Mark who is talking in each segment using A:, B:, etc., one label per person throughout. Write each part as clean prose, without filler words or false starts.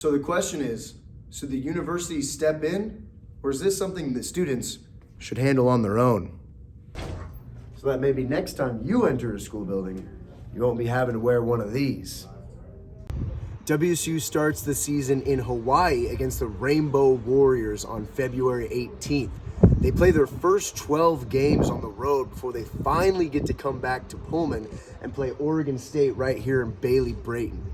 A: So the question is, should the university step in, or is this something that students should handle on their own? So that maybe next time you enter a school building, you won't be having to wear one of these. WSU starts the season in Hawaii against the Rainbow Warriors on February 18th. They play their first 12 games on the road before they finally get to come back to Pullman and play Oregon State right here in Bailey-Brayton.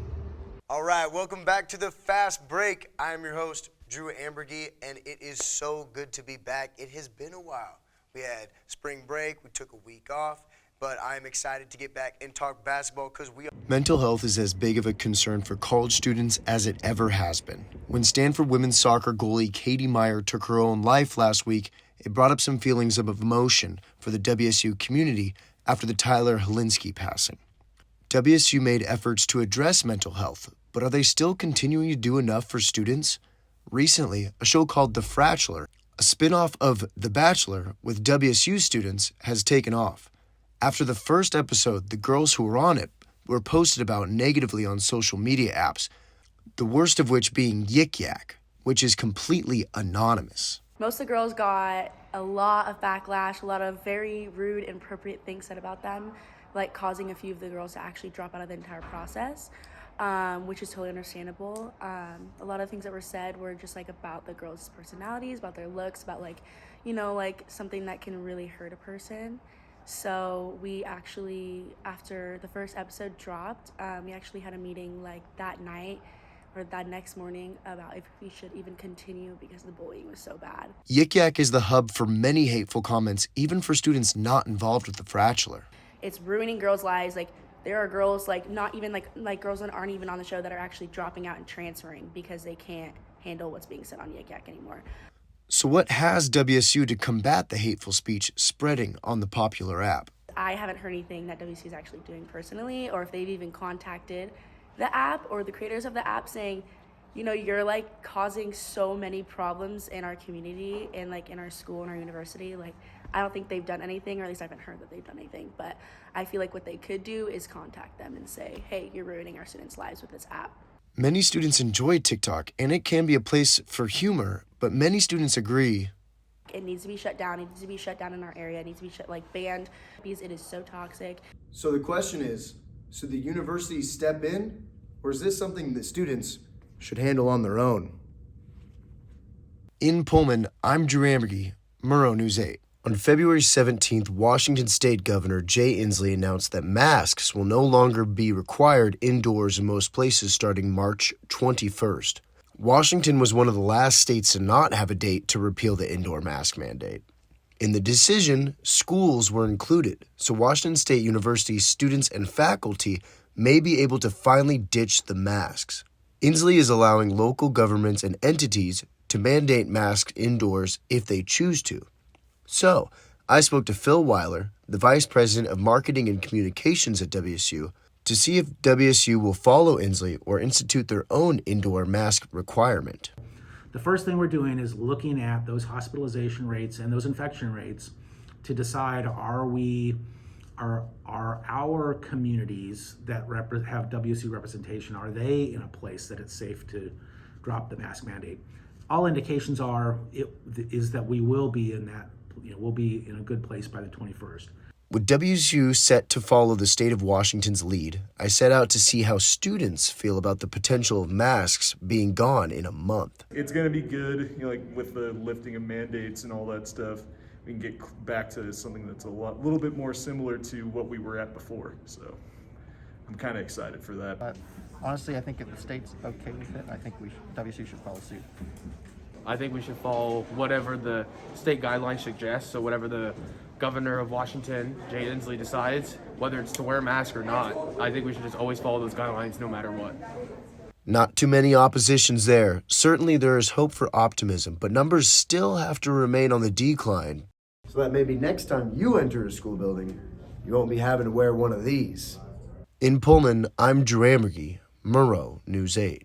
A: All right, welcome back to the Fast Break. I am your host, Drewamburgy, and it is so good to be back. It has been a while. We had spring break, we took a week off, but I'm excited to get back and talk basketball because Mental health is as big of a concern for college students as it ever has been. When Stanford women's soccer goalie Katie Meyer took her own life last week, it brought up some feelings of emotion for the WSU community after the Tyler Helinski passing. WSU made efforts to address mental health, but are they still continuing to do enough for students? Recently, a show called The Fratchler, a spin-off of The Bachelor with WSU students, has taken off. After the first episode, the girls who were on it were posted about negatively on social media apps, the worst of which being Yik Yak, which is completely anonymous.
B: Most of the girls got a lot of backlash, a lot of very rude, inappropriate things said about them, like causing a few of the girls to actually drop out of the entire process, which is totally understandable. A lot of things that were said were just like about the girls' personalities, about their looks, about like something that can really hurt a person. So we actually, after the first episode dropped, we actually had a meeting like that night or that next morning about if we should even continue because the bullying was so bad.
A: Yik Yak is the hub for many hateful comments, even for students not involved with the Fratchler.
B: It's ruining girls' lives. Like, there are girls, like, not even, like girls that aren't even on the show that are actually dropping out and transferring because they can't handle what's being said on Yik Yak anymore.
A: So what has WSU to combat the hateful speech spreading on the popular app?
B: I haven't heard anything that WSU is actually doing personally, or if they've even contacted the app or the creators of the app saying, you're like causing so many problems in our community and like in our school and our university. Like, I don't think they've done anything, or at least I haven't heard that they've done anything, but I feel like what they could do is contact them and say, hey, you're ruining our students' lives with this app.
A: Many students enjoy TikTok, and it can be a place for humor, but many students agree
B: it needs to be shut down. It needs to be shut down in our area. It needs to be banned because it is so toxic. So the question is, should the university step in, or is this something that students should handle on their own?
A: In Pullman, I'm Drewamburgy, Murrow News 8. On February 17th, Washington State Governor Jay Inslee announced that masks will no longer be required indoors in most places starting March 21st. Washington was one of the last states to not have a date to repeal the indoor mask mandate. In the decision, schools were included, so Washington State University's students and faculty may be able to finally ditch the masks. Inslee is allowing local governments and entities to mandate masks indoors if they choose to. So, I spoke to Phil Weiler, the Vice President of Marketing and Communications at WSU, to see if WSU will follow Inslee or institute their own indoor mask requirement.
C: The first thing we're doing is looking at those hospitalization rates and those infection rates to decide are our communities that have WSU representation, are they in a place that it's safe to drop the mask mandate? All indications is that we will be in that, we'll be in a good place by the 21st.
A: With WSU set to follow the state of Washington's lead, I set out to see how students feel about the potential of masks being gone in a month.
D: It's going to be good, like with the lifting of mandates and all that stuff. We can get back to something that's a little bit more similar to what we were at before. So I'm kind of excited for that.
E: But honestly, I think if the state's okay with it, I think WSU should follow suit.
F: I think we should follow whatever the state guidelines suggest. So whatever the governor of Washington, Jay Inslee, decides, whether it's to wear a mask or not, I think we should just always follow those guidelines no matter what.
A: Not too many oppositions there. Certainly there is hope for optimism, but numbers still have to remain on the decline. So that maybe next time you enter a school building, you won't be having to wear one of these. In Pullman, I'm Drewamburgy, Murrow News 8.